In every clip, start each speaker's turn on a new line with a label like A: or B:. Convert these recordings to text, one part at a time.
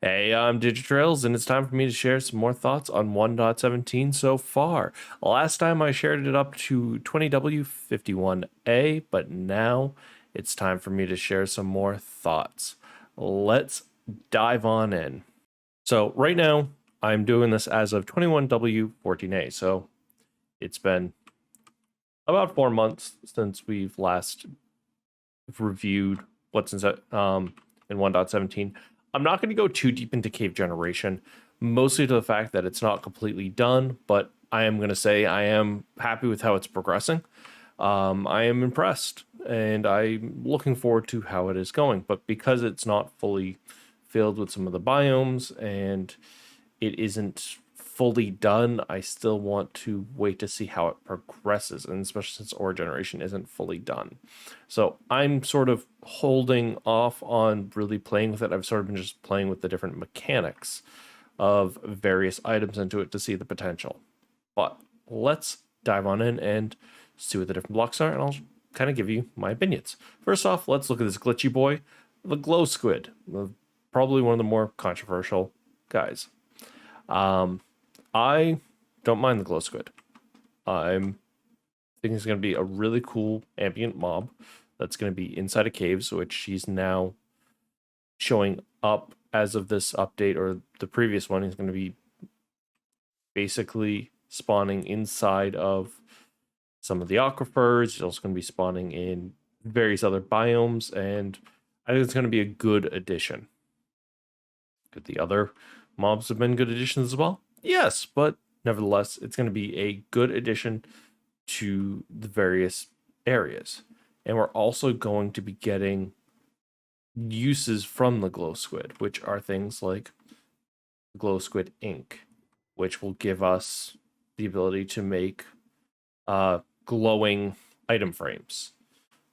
A: Hey, I'm Digitrailz, and it's time for me to share some more thoughts on 1.17 so far. Last time I shared it up to 20W51A, but now it's time for me to share some more thoughts. Let's dive on in. So, right now, I'm doing this as of 21W14A, so it's been about 4 months since we've last reviewed what's in 1.17. I'm not going to go too deep into cave generation, mostly to the fact that it's not completely done, but I am going to say I am happy with how it's progressing. I am impressed, and I'm looking forward to how it is going. But because it's not fully filled with some of the biomes and it isn't fully done, I still want to wait to see how it progresses, and especially since ore generation isn't fully done. So I'm sort of holding off on really playing with it. I've sort of been just playing with the different mechanics of various items into it to see the potential. But let's dive on in and see what the different blocks are, and I'll kind of give you my opinions. First off, let's look at this glitchy boy, the glow squid, probably one of the more controversial guys. I don't mind the glow squid. I'm thinking it's going to be a really cool ambient mob that's going to be inside a cave, which she's now showing up as of this update, or the previous one. He's going to be basically spawning inside of some of the aquifers. He's also going to be spawning in various other biomes, and I think it's going to be a good addition. Could the other mobs have been good additions as well? Yes, but nevertheless, it's going to be a good addition to the various areas. And we're also going to be getting uses from the glow squid, which are things like glow squid ink, which will give us the ability to make glowing item frames,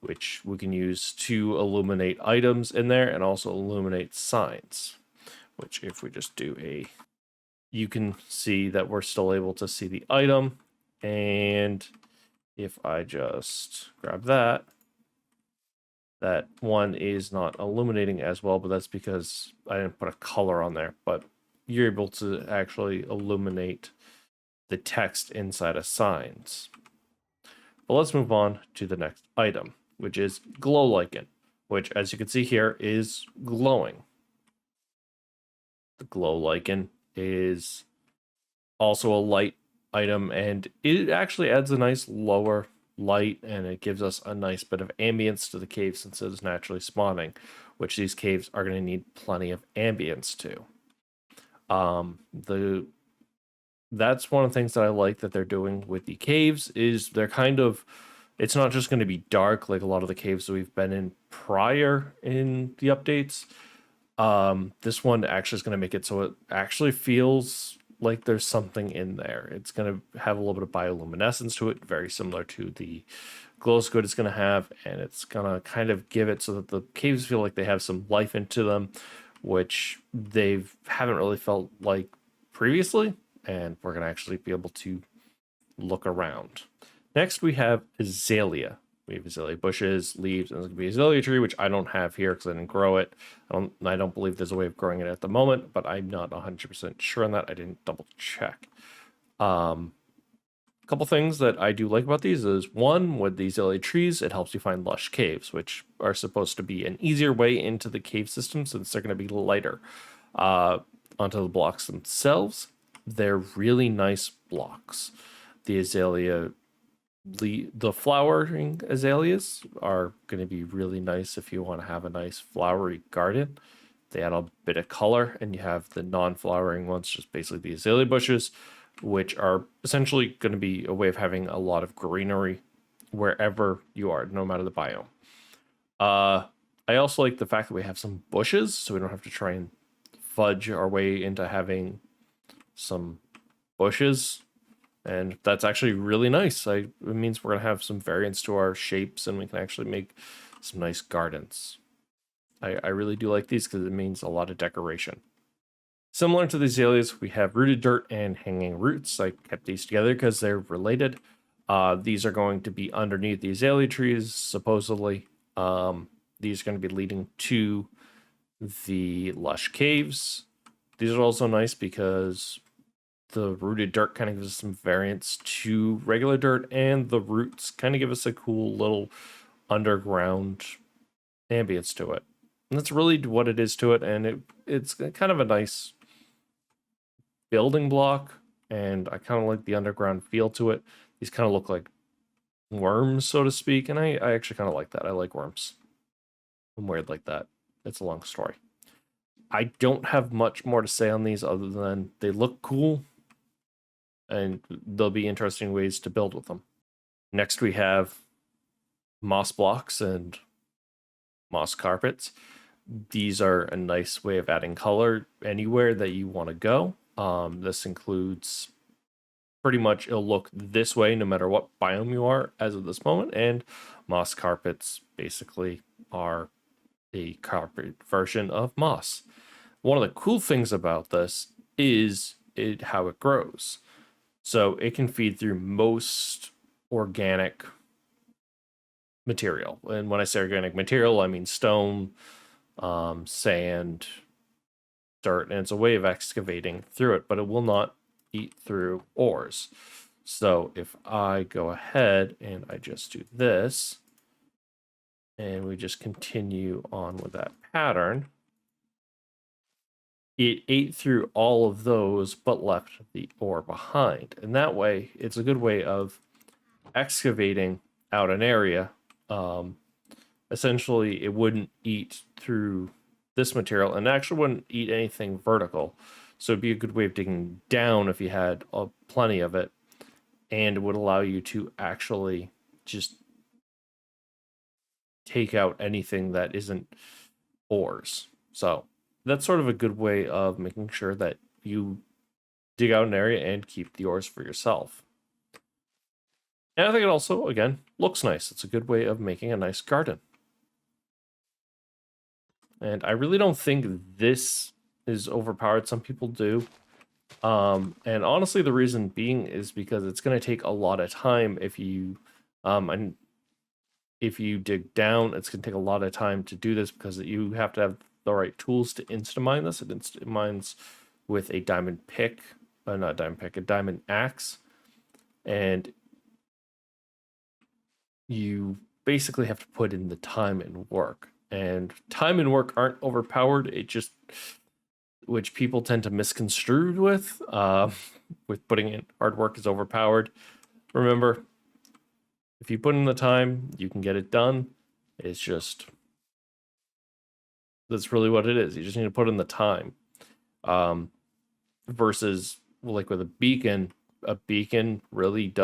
A: which we can use to illuminate items in there and also illuminate signs, which if we just do you can see that we're still able to see the item. And if I just grab that one is not illuminating as well, but that's because I didn't put a color on there. But you're able to actually illuminate the text inside of signs. But let's move on to the next item, which is glow lichen, which, as you can see here, is glowing. The glow lichen is also a light item, and it actually adds a nice lower light, and it gives us a nice bit of ambience to the cave since it is naturally spawning, which these caves are going to need plenty of ambience to. That's one of the things that I like that they're doing with the caves is they're kind of, it's not just going to be dark like a lot of the caves that we've been in prior in the updates. This one actually is going to make it so it actually feels like there's something in there. It's going to have a little bit of bioluminescence to it, very similar to the glow squid it's going to have, and it's going to kind of give it so that the caves feel like they have some life into them, which they haven't really felt like previously, and we're going to actually be able to look around. Next, we have Azalea. We have azalea bushes, leaves, and there's going to be azalea tree, which I don't have here because I didn't grow it. I don't believe there's a way of growing it at the moment, but I'm not 100% sure on that. I didn't double check. A couple things that I do like about these is, one, with the azalea trees, it helps you find lush caves, which are supposed to be an easier way into the cave system since they're going to be lighter. Onto the blocks themselves, they're really nice blocks. The azalea the flowering azaleas are going to be really nice if you want to have a nice flowery garden. They add a bit of color, and you have the non-flowering ones, just basically the azalea bushes, which are essentially going to be a way of having a lot of greenery wherever you are, no matter the biome. I also like the fact that we have some bushes, so we don't have to try and fudge our way into having some bushes. And that's actually really nice. It means we're going to have some variance to our shapes, and we can actually make some nice gardens. I really do like these because it means a lot of decoration. Similar to the azaleas, we have rooted dirt and hanging roots. I kept these together because they're related. These are going to be underneath the azalea trees, supposedly. These are going to be leading to the lush caves. These are also nice because the rooted dirt kind of gives us some variance to regular dirt, and the roots kind of give us a cool little underground ambience to it. And that's really what it is to it, and it's kind of a nice building block, and I kind of like the underground feel to it. These kind of look like worms, so to speak, and I actually kind of like that. I like worms. I'm weird like that. It's a long story. I don't have much more to say on these other than they look cool, and there'll be interesting ways to build with them. Next, we have moss blocks and moss carpets. These are a nice way of adding color anywhere that you want to go. This includes pretty much it'll look this way no matter what biome you are as of this moment, and moss carpets basically are a carpet version of moss. One of the cool things about this is how it grows. So it can feed through most organic material. And when I say organic material, I mean stone, sand, dirt, and it's a way of excavating through it, but it will not eat through ores. So if I go ahead and I just do this, and we just continue on with that pattern, it ate through all of those, but left the ore behind. And that way, it's a good way of excavating out an area. Essentially, it wouldn't eat through this material, and actually wouldn't eat anything vertical. So it'd be a good way of digging down if you had plenty of it, and it would allow you to actually just take out anything that isn't ores. So that's sort of a good way of making sure that you dig out an area and keep the ores for yourself. And I think it also, again, looks nice. It's a good way of making a nice garden. And I really don't think this is overpowered. Some people do. And honestly, the reason being is because it's going to take a lot of time if you dig down. It's going to take a lot of time to do this because you have to have the right tools to instant mine this. It instant mines with a diamond pick, not diamond pick, a diamond axe, and you basically have to put in the time and work. And time and work aren't overpowered. It just, which people tend to misconstrue with putting in hard work is overpowered. Remember, if you put in the time, you can get it done. It's just, that's really what it is. You just need to put in the time. Versus like with a beacon really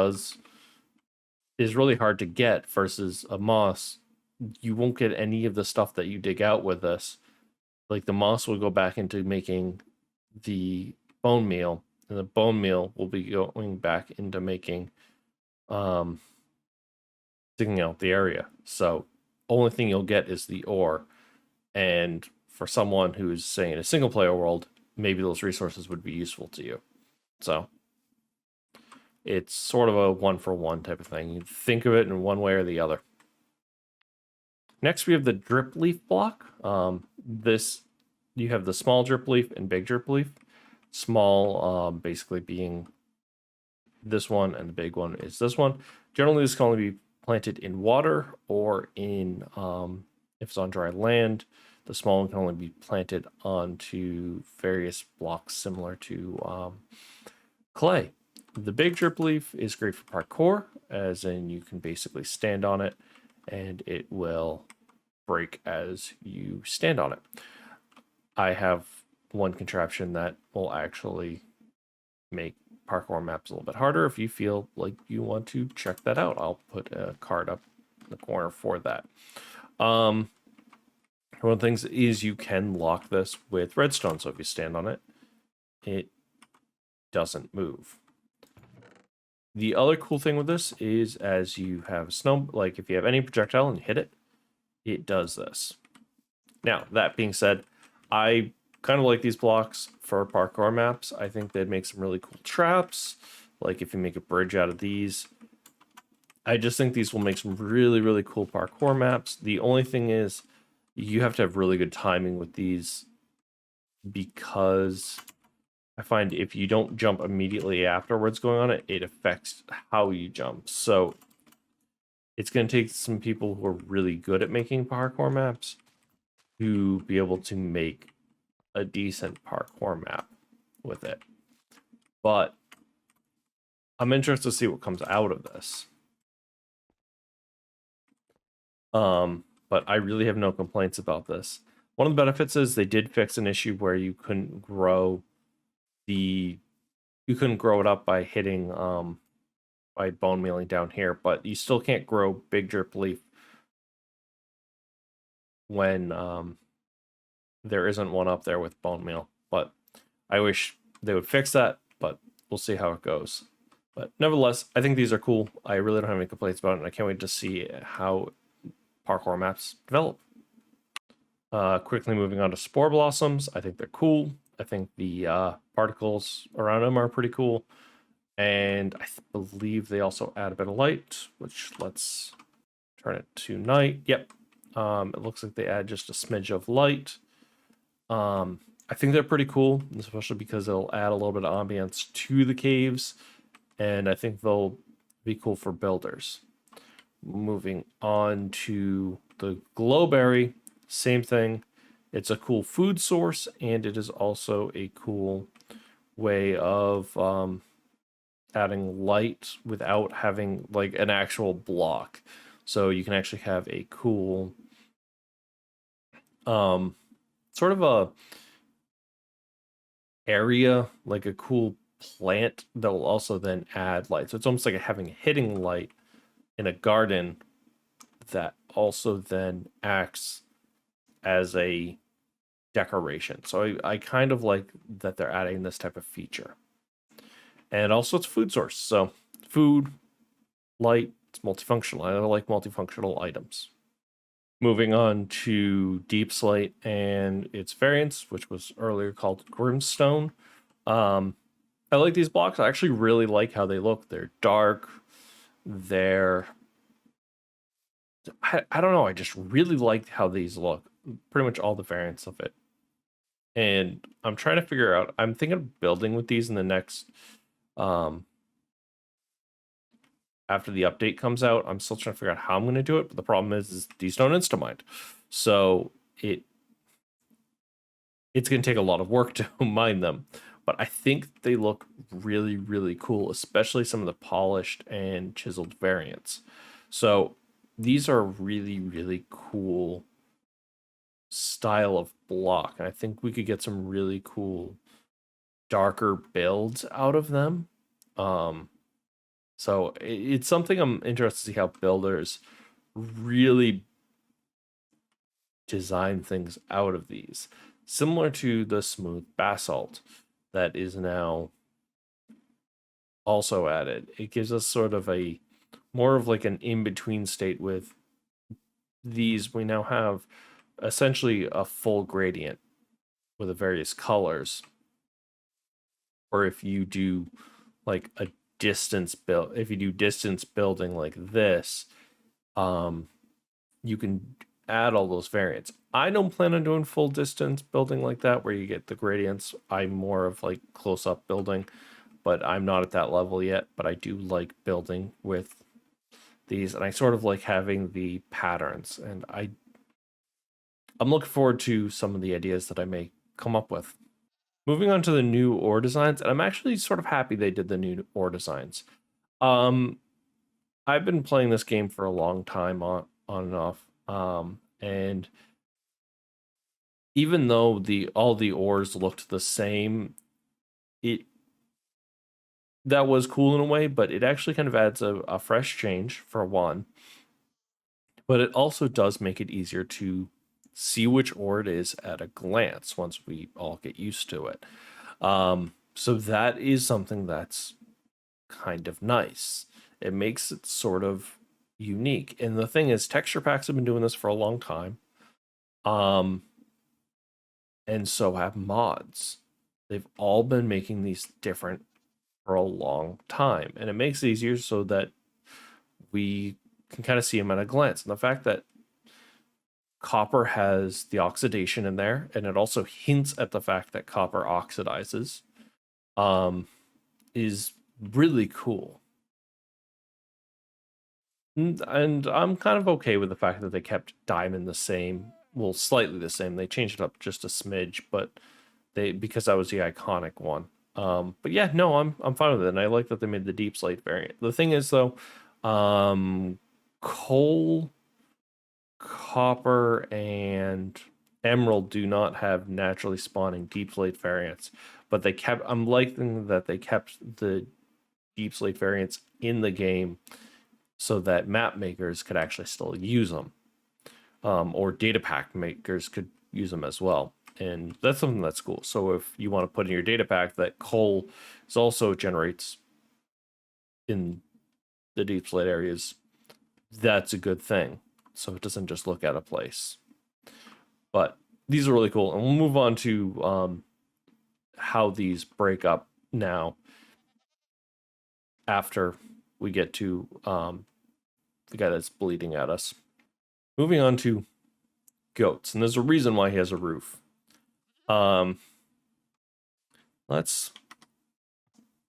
A: is really hard to get versus a moss. You won't get any of the stuff that you dig out with this. Like the moss will go back into making the bone meal, and the bone meal will be going back into making digging out the area. So only thing you'll get is the ore. And for someone who's saying in a single player world, maybe those resources would be useful to you. So it's sort of a 1-for-1 type of thing. You think of it in one way or the other. Next, we have the Dripleaf block. You have the small Dripleaf and big Dripleaf. Small basically being this one, and the big one is this one. Generally, this can only be planted in water or in, if it's on dry land. The small one can only be planted onto various blocks similar to clay. The big Dripleaf is great for parkour, as in you can basically stand on it and it will break as you stand on it. I have one contraption that will actually make parkour maps a little bit harder. If you feel like you want to check that out, I'll put a card up in the corner for that. One of the things is you can lock this with redstone, so if you stand on it, it doesn't move. The other cool thing with this is as you have snow, like if you have any projectile and you hit it, it does this. Now, that being said, I kind of like these blocks for parkour maps. I think they'd make some really cool traps, like if you make a bridge out of these. I just think these will make some really, really cool parkour maps. The only thing is you have to have really good timing with these because I find if you don't jump immediately afterwards going on it, it affects how you jump. So it's going to take some people who are really good at making parkour maps to be able to make a decent parkour map with it. But I'm interested to see what comes out of this. But I really have no complaints about this. One of the benefits is they did fix an issue where you couldn't grow it up by hitting by bone mealing down here, but you still can't grow big Dripleaf when there isn't one up there with bone meal. But I wish they would fix that, but we'll see how it goes. But nevertheless, I think these are cool. I really don't have any complaints about it, and I can't wait to see how parkour maps develop. Quickly moving on to spore blossoms. I think they're cool. I think the particles around them are pretty cool. And I believe they also add a bit of light, which let's turn it to night. Yep. It looks like they add just a smidge of light. I think they're pretty cool, especially because they'll add a little bit of ambience to the caves. And I think they'll be cool for builders. Moving on to the glowberry, same thing. It's a cool food source, and it is also a cool way of adding light without having like an actual block. So you can actually have a cool sort of a area, like a cool plant that will also then add light. So it's almost like having a hitting light in a garden that also then acts as a decoration. So I kind of like that they're adding this type of feature. And also it's a food source. So food, light, it's multifunctional. I like multifunctional items. Moving on to Deep Slate and its variants, which was earlier called Grimstone. I like these blocks. I actually really like how they look. They're dark. I don't know. I just really like how these look. Pretty much all the variants of it. And I'm trying to figure out, I'm thinking of building with these in the next, after the update comes out. I'm still trying to figure out how I'm going to do it. But the problem is these don't instamind. So it's going to take a lot of work to mine them. But I think they look really, really cool, especially some of the polished and chiseled variants. So these are really, really cool style of block. And I think we could get some really cool darker builds out of them. So it's something I'm interested to see how builders really design things out of these. Similar to the smooth basalt that is now also added. It gives us sort of a more of like an in-between state with these. We now have essentially a full gradient with the various colors. Or if you do like a distance build, if you do distance building like this, you can add all those variants. I don't plan on doing full distance building like that where you get the gradients. I'm more of like close up building, but I'm not at that level yet. But I do like building with these, and I sort of like having the patterns, and I'm looking forward to some of the ideas that I may come up with. Moving on to the new ore designs, and I'm actually sort of happy they did the new ore designs. I've been playing this game for a long time on and off. And even though all the ores looked the same, that was cool in a way, but it actually kind of adds a fresh change for one. But it also does make it easier to see which ore it is at a glance once we all get used to it. So that is something that's kind of nice. It makes it sort of unique. And the thing is, texture packs have been doing this for a long time. And so have mods. They've all been making these different for a long time. And it makes it easier so that we can kind of see them at a glance. And the fact that copper has the oxidation in there, and it also hints at the fact that copper oxidizes, is really cool. And I'm kind of okay with the fact that they kept diamond the same, well, slightly the same. They changed it up just a smidge, but because that was the iconic one. But yeah, no, I'm fine with it, and I like that they made the deep slate variant. The thing is, though, coal, copper, and emerald do not have naturally spawning deep slate variants, but they kept. I'm liking that they kept the deep slate variants in the game, so that map makers could actually still use them, or data pack makers could use them as well. And that's something that's cool. So if you want to put in your data pack that coal is also generates in the deep slate areas, that's a good thing. So it doesn't just look out of place. But these are really cool. And we'll move on to how these break up now after we get to the guy that's bleeding at us. Moving on to goats. And there's a reason why he has a roof. Let's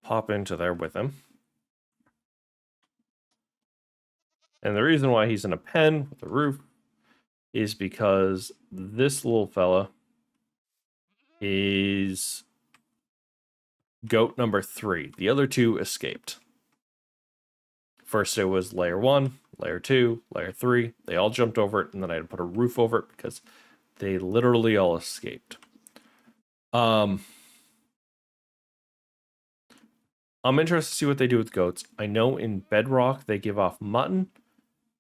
A: pop into there with him. And the reason why he's in a pen with a roof is because this little fella is goat number 3. The other 2 escaped. First it was layer 1, layer 2, layer 3. They all jumped over it, and then I had to put a roof over it because they literally all escaped. I'm interested to see what they do with goats. I know in Bedrock they give off mutton,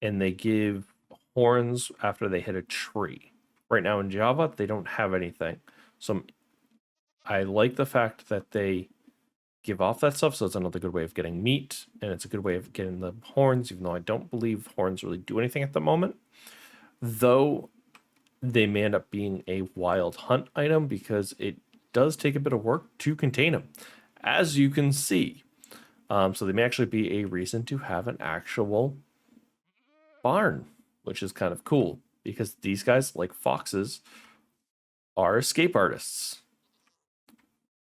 A: and they give horns after they hit a tree. Right now in Java, they don't have anything. So I like the fact that they give off that stuff, so it's another good way of getting meat, and it's a good way of getting the horns, even though I don't believe horns really do anything at the moment. Though they may end up being a wild hunt item because it does take a bit of work to contain them, as you can see. So they may actually be a reason to have an actual barn, which is kind of cool because these guys, like foxes, are escape artists.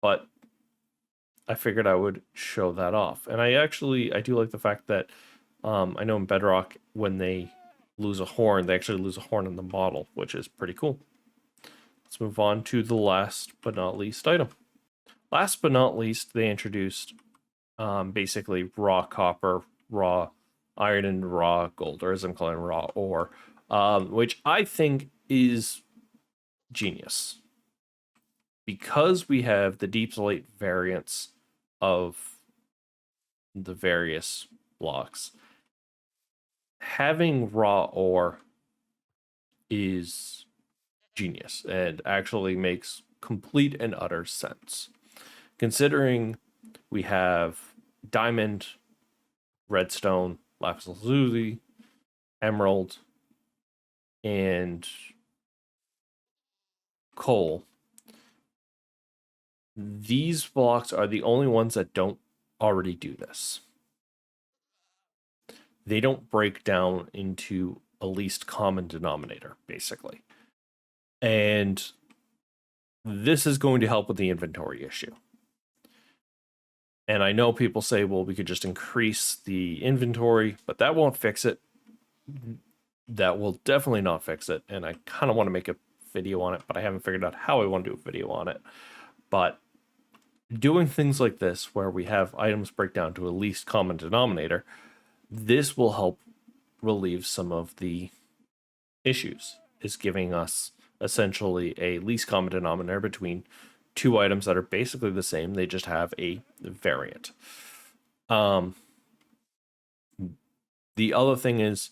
A: But I figured I would show that off. And I do like the fact that I know in Bedrock, when they lose a horn, they actually lose a horn in the model, which is pretty cool. Let's move on to the last but not least item. Last but not least, they introduced basically raw copper, raw iron, and raw gold, or as I'm calling raw ore, which I think is genius. Because we have the deep slate variants of the various blocks, having raw ore is genius and actually makes complete and utter sense. Considering we have diamond, redstone, lapis lazuli, emerald, and coal. These blocks are the only ones that don't already do this. They don't break down into a least common denominator, basically. And this is going to help with the inventory issue. And I know people say, well, we could just increase the inventory, but that won't fix it. That will definitely not fix it. And I kind of want to make a video on it, but I haven't figured out how I want to do a video on it. But doing things like this, where we have items break down to a least common denominator, this will help relieve some of the issues. It's giving us essentially a least common denominator between two items that are basically the same. They just have a variant. The other thing is,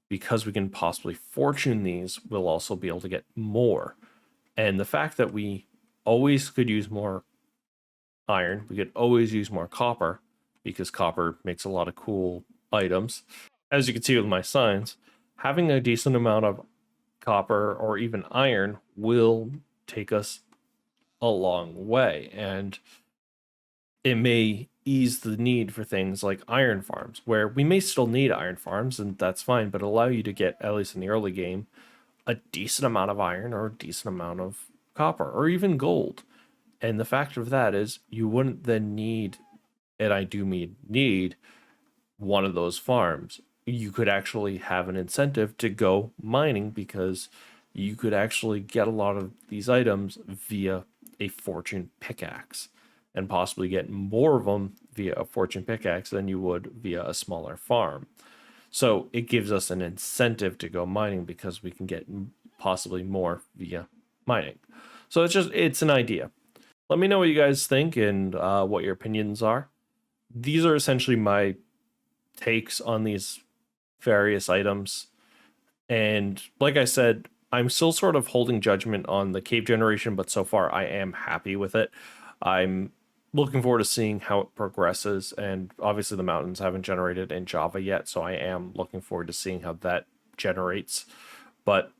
A: because we can possibly fortune these, we'll also be able to get more. And the fact that we always could use more iron, we could always use more copper, because copper makes a lot of cool items. As you can see with my signs, having a decent amount of copper or even iron will take us a long way, and it may ease the need for things like iron farms, where we may still need iron farms, and that's fine, but allow you to get, at least in the early game, a decent amount of iron or a decent amount of copper or even gold. And the fact of that is you wouldn't then need, and I do mean need, one of those farms. You could actually have an incentive to go mining because you could actually get a lot of these items via a fortune pickaxe and possibly get more of them via a fortune pickaxe than you would via a smaller farm. So it gives us an incentive to go mining because we can get possibly more via mining. So it's an idea. Let me know what you guys think and what your opinions are. These are essentially my takes on these various items. And like I said, I'm still sort of holding judgment on the cave generation, but so far I am happy with it. I'm looking forward to seeing how it progresses. And obviously the mountains haven't generated in Java yet, so I am looking forward to seeing how that generates. But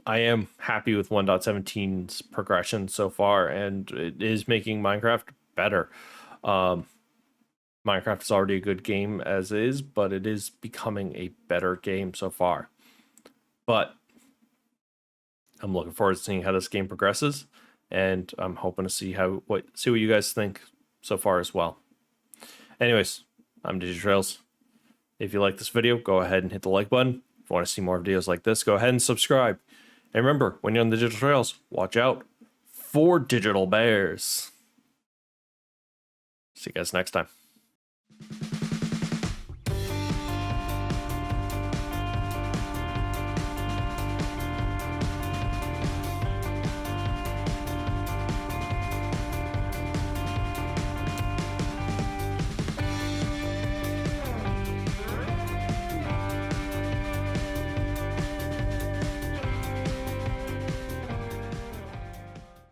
A: I am happy with 1.17's progression so far, and it is making Minecraft better. Minecraft is already a good game as is, but it is becoming a better game so far. But I'm looking forward to seeing how this game progresses, and I'm hoping to see what you guys think so far as well. Anyways, I'm Digitrailz. If you like this video, go ahead and hit the like button. If you want to see more videos like this, go ahead and subscribe. And remember, when you're on the Digitrailz, watch out for digital bears. See you guys next time.